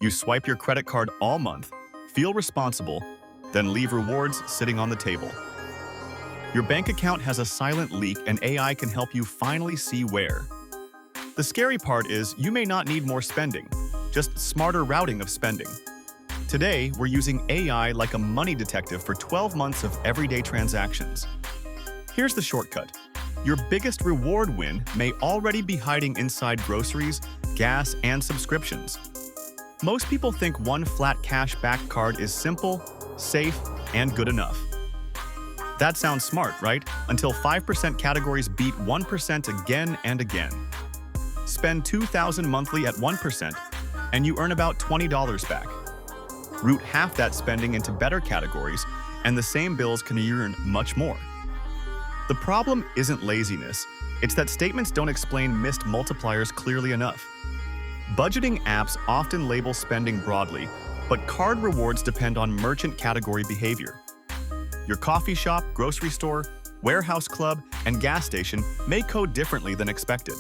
You swipe your credit card all month, feel responsible, then leave rewards sitting on the table. Your bank account has a silent leak and AI can help you finally see where. The scary part is you may not need more spending, just smarter routing of spending. Today, we're using AI like a money detective for 12 months of everyday transactions. Here's the shortcut. Your biggest reward win may already be hiding inside groceries, gas, and subscriptions. Most people think one flat cash back card is simple, safe, and good enough. That sounds smart, right? Until 5% categories beat 1% again and again. Spend $2,000 monthly at 1%, and you earn about $20 back. Route half that spending into better categories, and the same bills can earn much more. The problem isn't laziness, it's that statements don't explain missed multipliers clearly enough. Budgeting apps often label spending broadly, but card rewards depend on merchant category behavior. Your coffee shop, grocery store, warehouse club, and gas station may code differently than expected.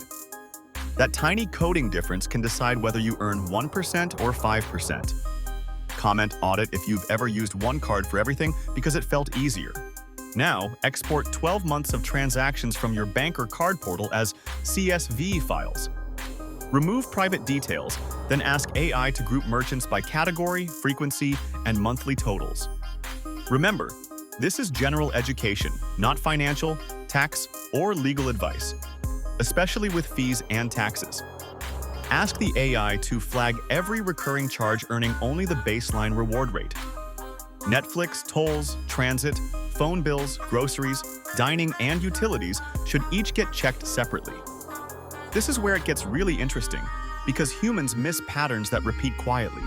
That tiny coding difference can decide whether you earn 1% or 5%. Comment audit if you've ever used one card for everything because it felt easier. Now, export 12 months of transactions from your bank or card portal as CSV files. Remove private details, then ask AI to group merchants by category, frequency, and monthly totals. Remember, this is general education, not financial, tax, or legal advice, especially with fees and taxes. Ask the AI to flag every recurring charge earning only the baseline reward rate. Netflix, tolls, transit, phone bills, groceries, dining, and utilities should each get checked separately. This is where it gets really interesting, because humans miss patterns that repeat quietly.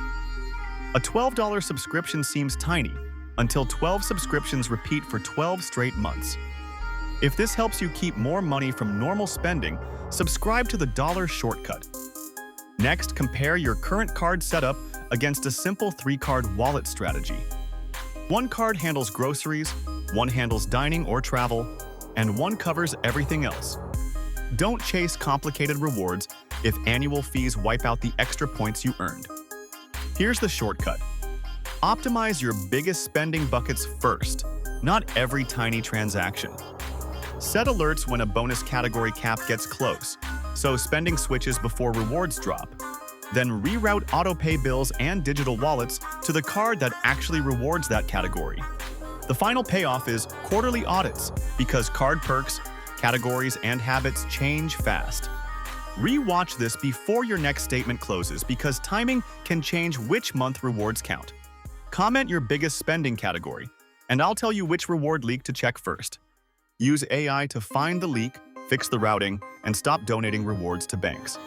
A $12 subscription seems tiny, until 12 subscriptions repeat for 12 straight months. If this helps you keep more money from normal spending, subscribe to the Dollar Shortcut. Next, compare your current card setup against a simple 3-card wallet strategy. One card handles groceries, one handles dining or travel, and one covers everything else. Don't chase complicated rewards if annual fees wipe out the extra points you earned. Here's the shortcut. Optimize your biggest spending buckets first, not every tiny transaction. Set alerts when a bonus category cap gets close, so spending switches before rewards drop. Then reroute autopay bills and digital wallets to the card that actually rewards that category. The final payoff is quarterly audits, because card perks, categories, and habits change fast. Re-watch this before your next statement closes because timing can change which month rewards count. Comment your biggest spending category, and I'll tell you which reward leak to check first. Use AI to find the leak, fix the routing, and stop donating rewards to banks.